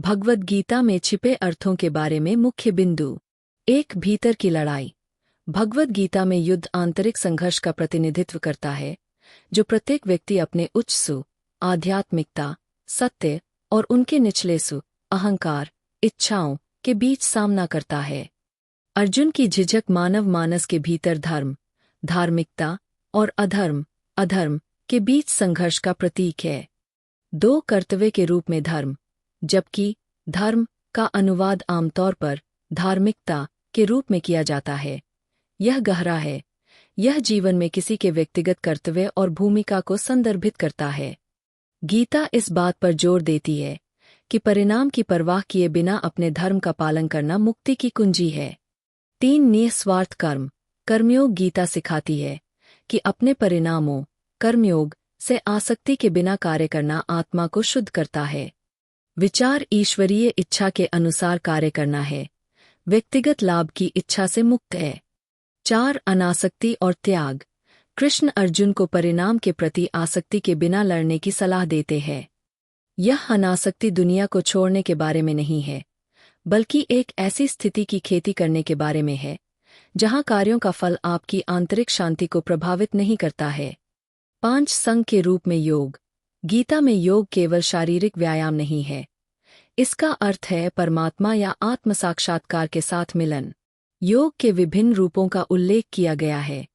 भगवद गीता में छिपे अर्थों के बारे में मुख्य बिंदु। एक, भीतर की लड़ाई। भगवद गीता में युद्ध आंतरिक संघर्ष का प्रतिनिधित्व करता है, जो प्रत्येक व्यक्ति अपने उच्च सु, आध्यात्मिकता, सत्य और उनके निचले सु, अहंकार, इच्छाओं के बीच सामना करता है। अर्जुन की झिझक मानव मानस के भीतर धर्म, धार्मिकता और अधर्म के बीच संघर्ष का प्रतीक है। दो, कर्तव्य के रूप में धर्म। जबकि धर्म का अनुवाद आमतौर पर धार्मिकता के रूप में किया जाता है, यह गहरा है। यह जीवन में किसी के व्यक्तिगत कर्तव्य और भूमिका को संदर्भित करता है। गीता इस बात पर जोर देती है कि परिणाम की परवाह किए बिना अपने धर्म का पालन करना मुक्ति की कुंजी है। 3, निस्वार्थ कर्म। कर्मयोग गीता सिखाती है कि अपने परिणामों, कर्मयोग से आसक्ति के बिना कार्य करना आत्मा को शुद्ध करता है। विचार ईश्वरीय इच्छा के अनुसार कार्य करना है, व्यक्तिगत लाभ की इच्छा से मुक्त है। 4, अनासक्ति और त्याग। कृष्ण अर्जुन को परिणाम के प्रति आसक्ति के बिना लड़ने की सलाह देते हैं। यह अनासक्ति दुनिया को छोड़ने के बारे में नहीं है, बल्कि एक ऐसी स्थिति की खेती करने के बारे में है जहां कार्यों का फल आपकी आंतरिक शांति को प्रभावित नहीं करता है। 5, संग के रूप में योग। गीता में योग केवल शारीरिक व्यायाम नहीं है, इसका अर्थ है परमात्मा या आत्म साक्षात्कार के साथ मिलन। योग के विभिन्न रूपों का उल्लेख किया गया है: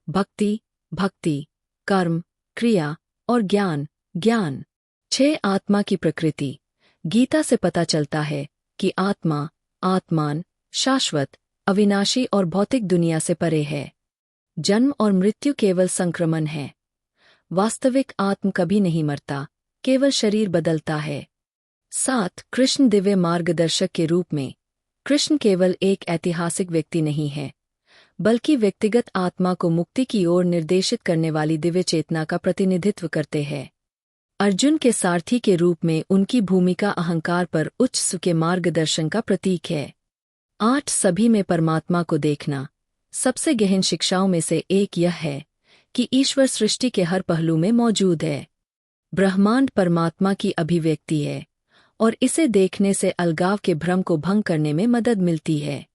भक्ति, कर्म, क्रिया और ज्ञान। 6, आत्मा की प्रकृति। गीता से पता चलता है कि आत्मान शाश्वत, अविनाशी और भौतिक दुनिया से परे है। जन्म और मृत्यु केवल संक्रमण है। वास्तविक आत्म कभी नहीं मरता, केवल शरीर बदलता है। 7, कृष्ण दिव्य मार्गदर्शक के रूप में। कृष्ण केवल एक ऐतिहासिक व्यक्ति नहीं है, बल्कि व्यक्तिगत आत्मा को मुक्ति की ओर निर्देशित करने वाली दिव्य चेतना का प्रतिनिधित्व करते हैं। अर्जुन के सारथी के रूप में उनकी भूमिका अहंकार पर उच्च सु के मार्गदर्शन का प्रतीक है। 8, सभी में परमात्मा को देखना। सबसे गहन शिक्षाओं में से एक यह है कि ईश्वर सृष्टि के हर पहलू में मौजूद है। ब्रह्मांड परमात्मा की अभिव्यक्ति है और इसे देखने से अलगाव के भ्रम को भंग करने में मदद मिलती है।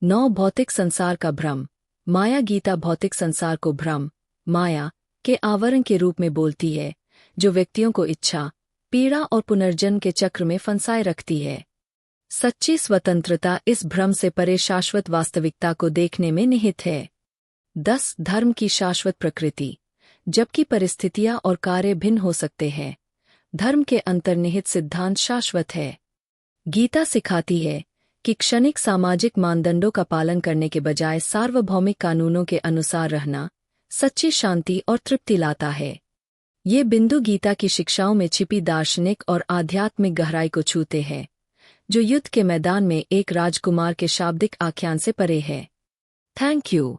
9, भौतिक संसार का भ्रम। माया गीता भौतिक संसार को भ्रम, माया के आवरण के रूप में बोलती है, जो व्यक्तियों को इच्छा, पीड़ा और पुनर्जन्म के चक्र में फंसाए रखती है। सच्ची स्वतंत्रता इस भ्रम से परे शाश्वत वास्तविकता को देखने में निहित है। 10, धर्म की शाश्वत प्रकृति। जबकि परिस्थितियां और कार्य भिन्न हो सकते हैं, धर्म के अंतर्निहित सिद्धांत शाश्वत है। गीता सिखाती है कि क्षणिक सामाजिक मानदंडों का पालन करने के बजाय सार्वभौमिक कानूनों के अनुसार रहना सच्ची शांति और तृप्ति लाता है। ये बिंदु गीता की शिक्षाओं में छिपी दार्शनिक और आध्यात्मिक गहराई को छूते हैं, जो युद्ध के मैदान में एक राजकुमार के शाब्दिक आख्यान से परे है। Thank you.